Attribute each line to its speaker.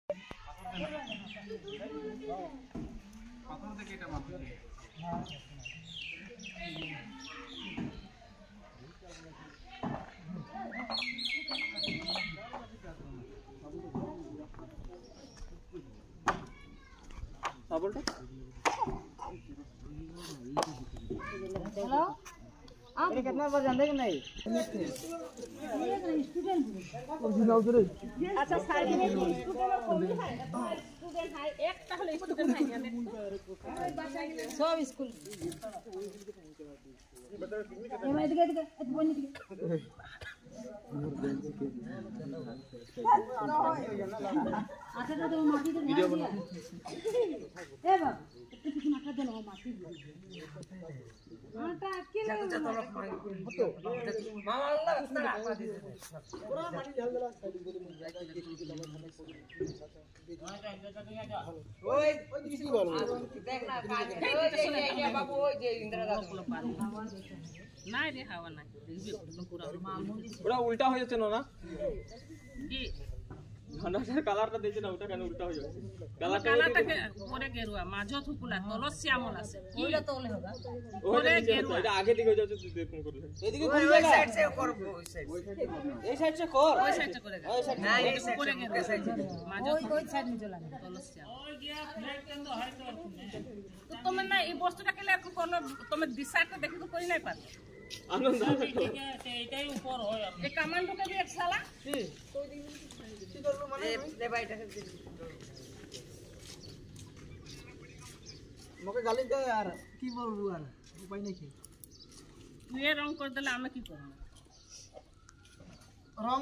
Speaker 1: hello आप कितना बार जानते कि नहीं स्टूडेंट अच्छा साइड में स्टूडेंट और कोई है स्टूडेंट है एक ताहले स्टूडेंट है सब स्कूल ये मैं दिखा बोल नहीं अच्छा तो माटी दे वीडियो बना ए बाबा किसी माथा दे लो माटी आटा अकेले मामा अल्लाह इतना आटा दे पूरा माटी डाल देला साइड बोले मिल जाएगा ओए किसी बोल देखना काज ये बाबू ओए जे इंदिरा गांधी না রে হাওয়া নাই দেখবি পুরো মামুলি পুরো উল্টা হয়ে যাচ্ছে না কি ধানটার কালারটা দেখছ না ওটা কেন উল্টা হয়ে যাচ্ছে কালারটাকে পরে গেরুয়া মাঝো থুকুলা তলস শ্যামল আছে ওইটা তলে হবে পরে গেরুয়া এটা আগে দিকে হয়ে যাচ্ছে তুই দেখুন করলে এদিকে কোন জায়গা সাইড সে করব ওই সাইড এই সাইড সে কর ওই সাইড সে করে ওই সাইড না এই পরে গেরুয়া সাইড মাঝো ওই সাইড নিয়ে চলা তলস শ্যাম ওই গিয়া ফ্ল্যাট কেন হয়তো তো তুমি না এই বস্তুটাকে লেখো কোন তুমি ডিসাইডটা দেখি তো করি নাই পার आनंद এটাই উপর হয় এই কমান্ডোকে দিয়ে এক শালা কি কি করলো মানে দে ভাইটাকে মকে গালি দে यार কি বলবো আর উপায় নাই কি তুই রং করে দিলে আমি কি করব রং